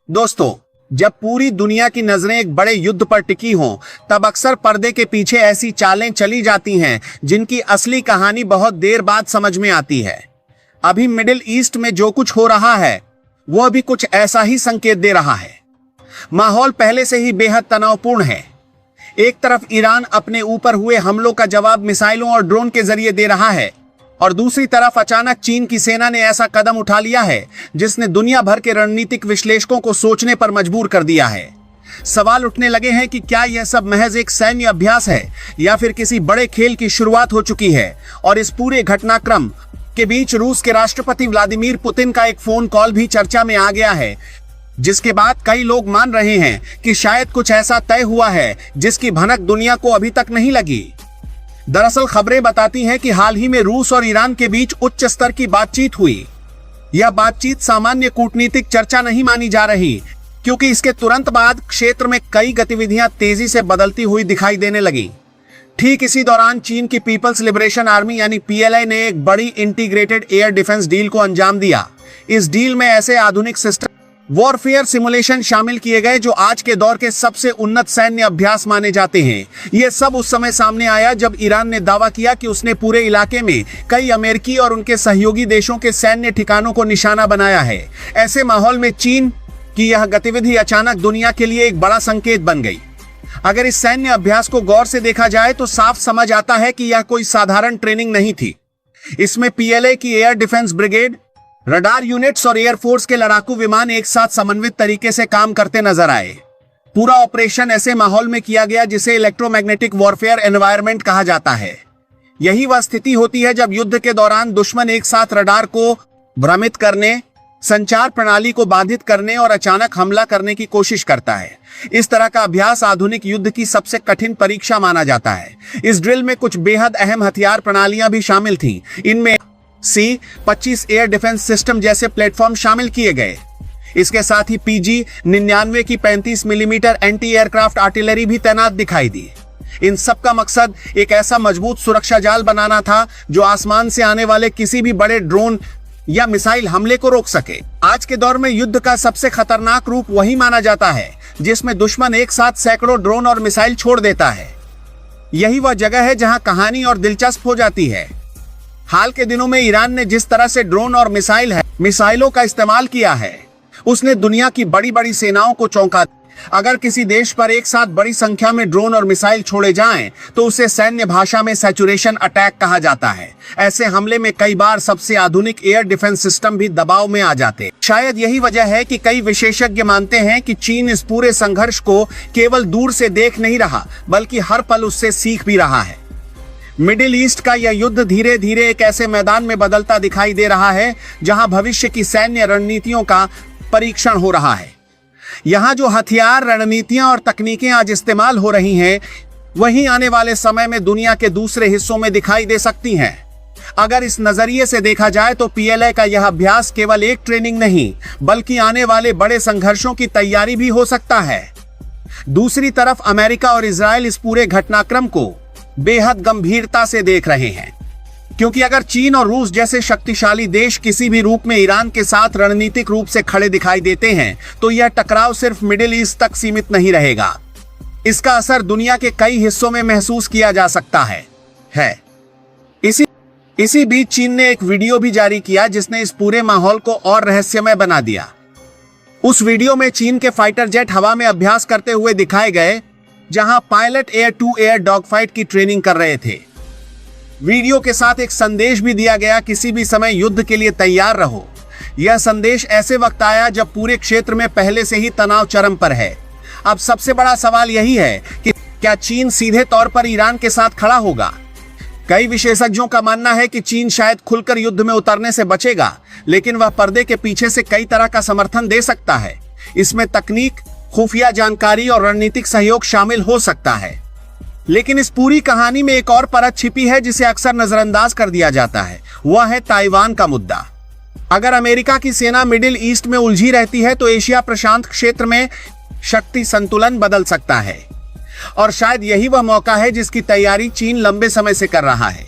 दोस्तों, जब पूरी दुनिया की नजरें एक बड़े युद्ध पर टिकी हों, तब अक्सर पर्दे के पीछे ऐसी चालें चली जाती हैं जिनकी असली कहानी बहुत देर बाद समझ में आती है। अभी मिडिल ईस्ट में जो कुछ हो रहा है वो भी कुछ ऐसा ही संकेत दे रहा है। माहौल पहले से ही बेहद तनावपूर्ण है। एक तरफ ईरान अपने ऊपर हुए हमलों का जवाब मिसाइलों और ड्रोन के जरिए दे रहा है और दूसरी तरफ अचानक चीन की सेना ने ऐसा कदम उठा लिया है जिसने दुनिया भर के रणनीतिक विश्लेषकों को सोचने पर मजबूर कर दिया है। सवाल उठने लगे हैं कि क्या यह सब महज एक सैन्य अभ्यास है या फिर किसी बड़े खेल की शुरुआत हो चुकी है। और इस पूरे घटनाक्रम के बीच रूस के राष्ट्रपति व्लादिमीर पुतिन का एक फोन कॉल भी चर्चा में आ गया है, जिसके बाद कई लोग मान रहे हैं कि शायद कुछ ऐसा तय हुआ है जिसकी भनक दुनिया को अभी तक नहीं लगी। दरअसल खबरें बताती हैं कि हाल ही में रूस और ईरान के बीच उच्च स्तर की बातचीत हुई। यह बातचीत सामान्य कूटनीतिक चर्चा नहीं मानी जा रही, क्योंकि इसके तुरंत बाद क्षेत्र में कई गतिविधियां तेजी से बदलती हुई दिखाई देने लगी। ठीक इसी दौरान चीन की पीपल्स लिबरेशन आर्मी यानी पीएलए ने एक बड़ी इंटीग्रेटेड एयर डिफेंस डील को अंजाम दिया। इस डील में ऐसे आधुनिक सिस्टम वॉरफेयर सिमुलेशन शामिल किए गए जो आज के दौर के सबसे उन्नत सैन्य अभ्यास माने जाते हैं। यह सब उस समय सामने आया जब ईरान ने दावा किया कि उसने पूरे इलाके में कई अमेरिकी और उनके सहयोगी देशों के सैन्य ठिकानों को निशाना बनाया है। ऐसे माहौल में चीन की यह गतिविधि अचानक दुनिया के लिए एक बड़ा संकेत बन गई। अगर इस सैन्य अभ्यास को गौर से देखा जाए तो साफ समझ आता है कि यह कोई साधारण ट्रेनिंग नहीं थी। इसमें पीएलए की air defence brigade, radar units और एयरफोर्स के लड़ाकू विमान एक साथ समन्वित तरीके से काम करते नजर आए। पूरा ऑपरेशन ऐसे माहौल में किया गया जिसे इलेक्ट्रोमैग्नेटिक वॉरफेयर एनवायरनमेंट कहा जाता है। यही वह स्थिति होती है जब युद्ध के दौरान दुश्मन एक साथ रडार को भ्रमित करने, संचार प्रणाली को बाधित करने और अचानक हमला करने की कोशिश करता है। इस तरह का अभ्यास आधुनिक युद्ध की सबसे कठिन परीक्षा माना जाता है। इस ड्रिल में कुछ बेहद अहम हथियार प्रणालियां भी शामिल थीं। इनमें C-25 एयर डिफेंस सिस्टम जैसे प्लेटफॉर्म शामिल किए गए। इसके साथ ही PG-99 की 35 मिलीमीटर एंटी एयरक्राफ्ट आर्टिलरी भी तैनात दिखाई दी। इन सब का मकसद एक ऐसा मजबूत सुरक्षा जाल बनाना था जो आसमान से आने वाले किसी भी बड़े ड्रोन या मिसाइल हमले को रोक सके। आज के दौर में युद्ध का सबसे खतरनाक रूप वही माना जाता है जिसमें दुश्मन एक साथ सैकड़ों ड्रोन और मिसाइल छोड़ देता है। यही वह जगह है जहां कहानी और दिलचस्प हो जाती है। हाल के दिनों में ईरान ने जिस तरह से ड्रोन और मिसाइलों का इस्तेमाल किया है, उसने दुनिया की बड़ी बड़ी सेनाओं को चौंका। अगर किसी देश पर एक साथ बड़ी संख्या में ड्रोन और मिसाइल छोड़े जाएं, तो उसे सैन्य भाषा में सैचुरेशन अटैक कहा जाता है। ऐसे हमले में कई बार सबसे आधुनिक एयर डिफेंस सिस्टम भी दबाव में आ जाते। शायद यही वजह है कि कई विशेषज्ञ मानते हैं कि चीन इस पूरे संघर्ष को केवल दूर से देख नहीं रहा, बल्कि हर पल उससे सीख भी रहा है। मिडिल ईस्ट का यह युद्ध धीरे धीरे एक ऐसे मैदान में बदलता दिखाई दे रहा है जहां भविष्य की सैन्य रणनीतियों का परीक्षण हो रहा है। यहाँ जो हथियार, रणनीतियां और तकनीकें आज इस्तेमाल हो रही हैं, वही आने वाले समय में दुनिया के दूसरे हिस्सों में दिखाई दे सकती हैं। अगर इस नजरिए से देखा जाए तो पीएलए का यह अभ्यास केवल एक ट्रेनिंग नहीं, बल्कि आने वाले बड़े संघर्षों की तैयारी भी हो सकता है। दूसरी तरफ अमेरिका और इजराइल इस पूरे घटनाक्रम को बेहद गंभीरता से देख रहे हैं, क्योंकि अगर चीन और रूस जैसे शक्तिशाली देश किसी भी रूप में ईरान के साथ रणनीतिक रूप से खड़े दिखाई देते हैं, तो यह टकराव सिर्फ मिडिल ईस्ट तक सीमित नहीं रहेगा। इसका असर दुनिया के कई हिस्सों में महसूस किया जा सकता है। इसी बीच चीन ने एक वीडियो भी जारी किया जिसने इस पूरे माहौल को और रहस्यमय बना दिया। उस वीडियो में चीन के फाइटर जेट हवा में अभ्यास करते हुए दिखाए गए, जहां pilot air to air dog fight की ट्रेनिंग कर रहे थे। वीडियो के साथ एक संदेश भी दिया गया, किसी भी समय युद्ध के लिए तैयार रहो। यह संदेश ऐसे वक्त आया जब पूरे क्षेत्र में पहले से ही तनाव चरम पर है। अब सबसे बड़ा सवाल यही है कि क्या चीन सीधे तौर पर ईरान के साथ खड़ा होगा। कई विशेषज्ञों का मानना है कि चीन शायद खुलकर युद्ध में उतरने से बचेगा, लेकिन वह पर्दे के पीछे से कई तरह का समर्थन दे सकता है। इसमें तकनीक, खुफिया जानकारी और रणनीतिक सहयोग शामिल हो सकता है। लेकिन इस पूरी कहानी में एक और परत छिपी है जिसे अक्सर नजरअंदाज कर दिया जाता है। वह है ताइवान का मुद्दा। अगर अमेरिका की सेना मिडिल ईस्ट में उलझी रहती है तो एशिया प्रशांत क्षेत्र में शक्ति संतुलन बदल सकता है, और शायद यही वह मौका है जिसकी तैयारी चीन लंबे समय से कर रहा है।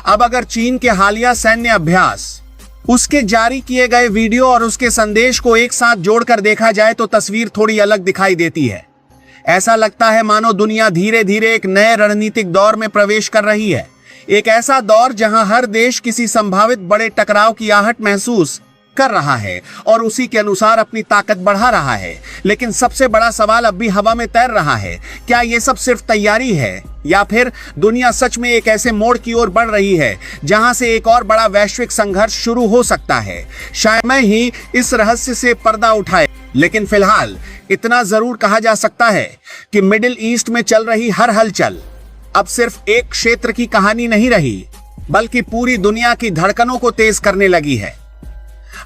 अब अगर चीन के हालिया सैन्य अभ्यास उसके जारी किए गए वीडियो और उसके संदेश को एक साथ जोड़कर देखा जाए तो तस्वीर थोड़ी अलग दिखाई देती है। ऐसा लगता है मानो दुनिया धीरे धीरे एक नए रणनीतिक दौर में प्रवेश कर रही है। एक ऐसा दौर जहां हर देश किसी संभावित बड़े टकराव की आहट महसूस कर रहा है और उसी के अनुसार अपनी ताकत बढ़ा रहा है। लेकिन सबसे बड़ा सवाल अब भी हवा में तैर रहा है। क्या ये सब सिर्फ तैयारी है या फिर दुनिया सच में एक ऐसे मोड़ की ओर बढ़ रही है जहां से एक और बड़ा वैश्विक संघर्ष शुरू हो सकता है? शायद मैं ही इस रहस्य से पर्दा उठाए, लेकिन फिलहाल इतना जरूर कहा जा सकता है कि मिडिल ईस्ट में चल रही हर हलचल अब सिर्फ एक क्षेत्र की कहानी नहीं रही, बल्कि पूरी दुनिया की धड़कनों को तेज करने लगी है।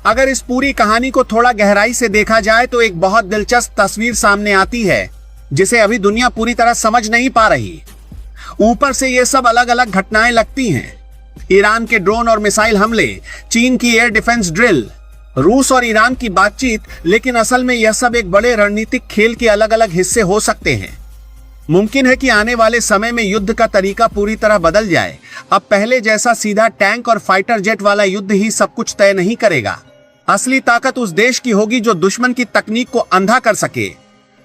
अगर इस पूरी कहानी को थोड़ा गहराई से देखा जाए तो एक बहुत दिलचस्प तस्वीर सामने आती है जिसे अभी दुनिया पूरी तरह समझ नहीं पा रही। ऊपर से ये सब अलग अलग घटनाएं लगती हैं, ईरान के ड्रोन और मिसाइल हमले, चीन की एयर डिफेंस ड्रिल, रूस और ईरान की बातचीत, लेकिन असल में यह सब एक बड़े रणनीतिक खेल के अलग अलग हिस्से हो सकते हैं। मुमकिन है कि आने वाले समय में युद्ध का तरीका पूरी तरह बदल जाए। अब पहले जैसा सीधा टैंक और फाइटर जेट वाला युद्ध ही सब कुछ तय नहीं करेगा। असली ताकत उस देश की होगी जो दुश्मन की तकनीक को अंधा कर सके,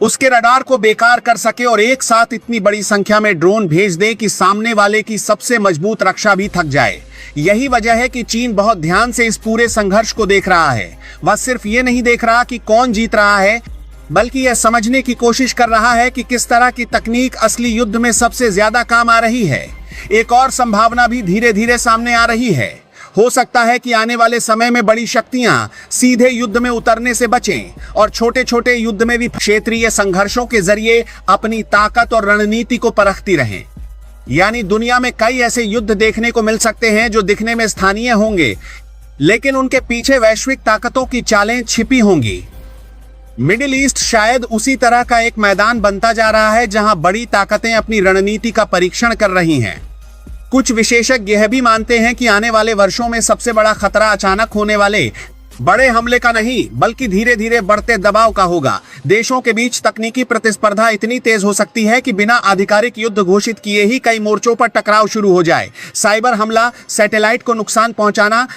उसके रडार को बेकार कर सके और एक साथ इतनी बड़ी संख्या में ड्रोन भेज दे कि सामने वाले की सबसे मजबूत रक्षा भी थक जाए। यही वजह है कि चीन बहुत ध्यान से इस पूरे संघर्ष को देख रहा है। वह सिर्फ ये नहीं देख रहा कि कौन जीत रहा है, बल्कि यह समझने की कोशिश कर रहा है कि किस तरह की तकनीक असली युद्ध में सबसे ज्यादा काम आ रही है। एक और संभावना भी धीरे धीरे सामने आ रही है। हो सकता है कि आने वाले समय में बड़ी शक्तियां सीधे युद्ध में उतरने से बचें और छोटे छोटे युद्ध में भी क्षेत्रीय संघर्षों के जरिए अपनी ताकत और रणनीति को परखती रहें। यानी दुनिया में कई ऐसे युद्ध देखने को मिल सकते हैं जो दिखने में स्थानीय होंगे, लेकिन उनके पीछे वैश्विक ताकतों की चालें छिपी होंगी। मिडिल ईस्ट शायद उसी तरह का एक मैदान बनता जा रहा है जहां बड़ी ताकतें अपनी रणनीति का परीक्षण कर रही हैं। कुछ विशेषज्ञ यह भी मानते हैं कि आने वाले वर्षों में सबसे बड़ा खतरा अचानक होने वाले बड़े हमले का नहीं, बल्कि धीरे धीरे बढ़ते दबाव का होगा। देशों के बीच तकनीकी प्रतिस्पर्धा इतनी तेज हो सकती है कि बिना आधिकारिक युद्ध घोषित किए ही कई मोर्चों पर टकराव शुरू हो जाए। साइबर हमला, सैटेलाइट को नुकसान पहुंचाना,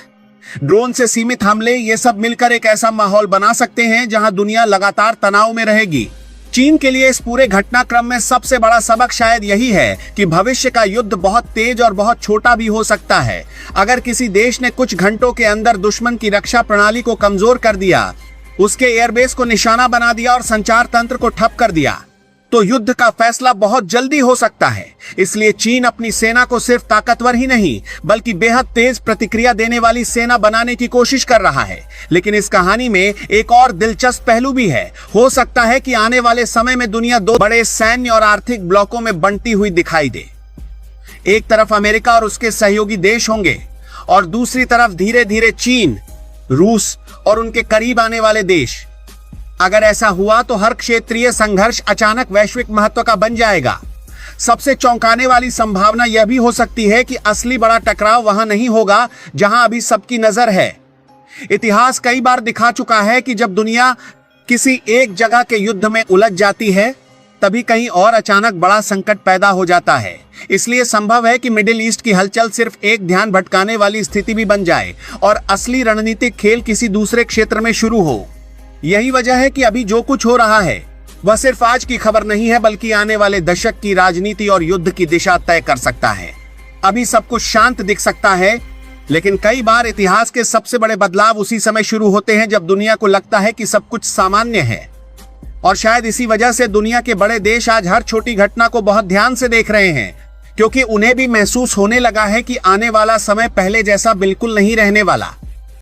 ड्रोन से सीमित हमले, ये सब मिलकर एक ऐसा माहौल बना सकते हैं जहां दुनिया लगातार तनाव में रहेगी। चीन के लिए इस पूरे घटनाक्रम में सबसे बड़ा सबक शायद यही है कि भविष्य का युद्ध बहुत तेज और बहुत छोटा भी हो सकता है। अगर किसी देश ने कुछ घंटों के अंदर दुश्मन की रक्षा प्रणाली को कमजोर कर दिया, उसके एयरबेस को निशाना बना दिया और संचार तंत्र को ठप कर दिया, तो युद्ध का फैसला बहुत जल्दी हो सकता है। इसलिए चीन अपनी सेना को सिर्फ ताकतवर ही नहीं, बल्कि बेहद तेज प्रतिक्रिया देने वाली सेना बनाने की कोशिश कर रहा है। लेकिन इस कहानी में एक और दिलचस्प पहलू भी है। हो सकता है कि आने वाले समय में दुनिया दो बड़े सैन्य और आर्थिक ब्लॉकों में बंटी हुई दिखाई दे। एक तरफ अमेरिका और उसके सहयोगी देश होंगे और दूसरी तरफ धीरे धीरे चीन, रूस और उनके करीब आने वाले देश। अगर ऐसा हुआ तो हर क्षेत्रीय संघर्ष अचानक वैश्विक महत्व का बन जाएगा। सबसे चौंकाने वाली संभावना यह भी हो सकती है कि असली बड़ा टकराव वहां नहीं होगा जहां अभी सबकी नजर है। इतिहास कई बार दिखा चुका है कि जब दुनिया किसी एक जगह के युद्ध में उलझ जाती है, तभी कहीं और अचानक बड़ा संकट पैदा हो जाता है। इसलिए संभव है कि मिडिल ईस्ट की हलचल सिर्फ एक ध्यान भटकाने वाली स्थिति भी बन जाए और असली रणनीतिक खेल किसी दूसरे क्षेत्र में शुरू हो। यही वजह है कि अभी जो कुछ हो रहा है वह सिर्फ आज की खबर नहीं है, बल्कि आने वाले दशक की राजनीति और युद्ध की दिशा तय कर सकता है। अभी सब कुछ शांत दिख सकता है, लेकिन कई बार इतिहास के सबसे बड़े बदलाव उसी समय शुरू होते हैं जब दुनिया को लगता है कि सब कुछ सामान्य है। और शायद इसी वजह से दुनिया के बड़े देश आज हर छोटी घटना को बहुत ध्यान से देख रहे हैं, क्योंकि उन्हें भी महसूस होने लगा है कि आने वाला समय पहले जैसा बिल्कुल नहीं रहने वाला।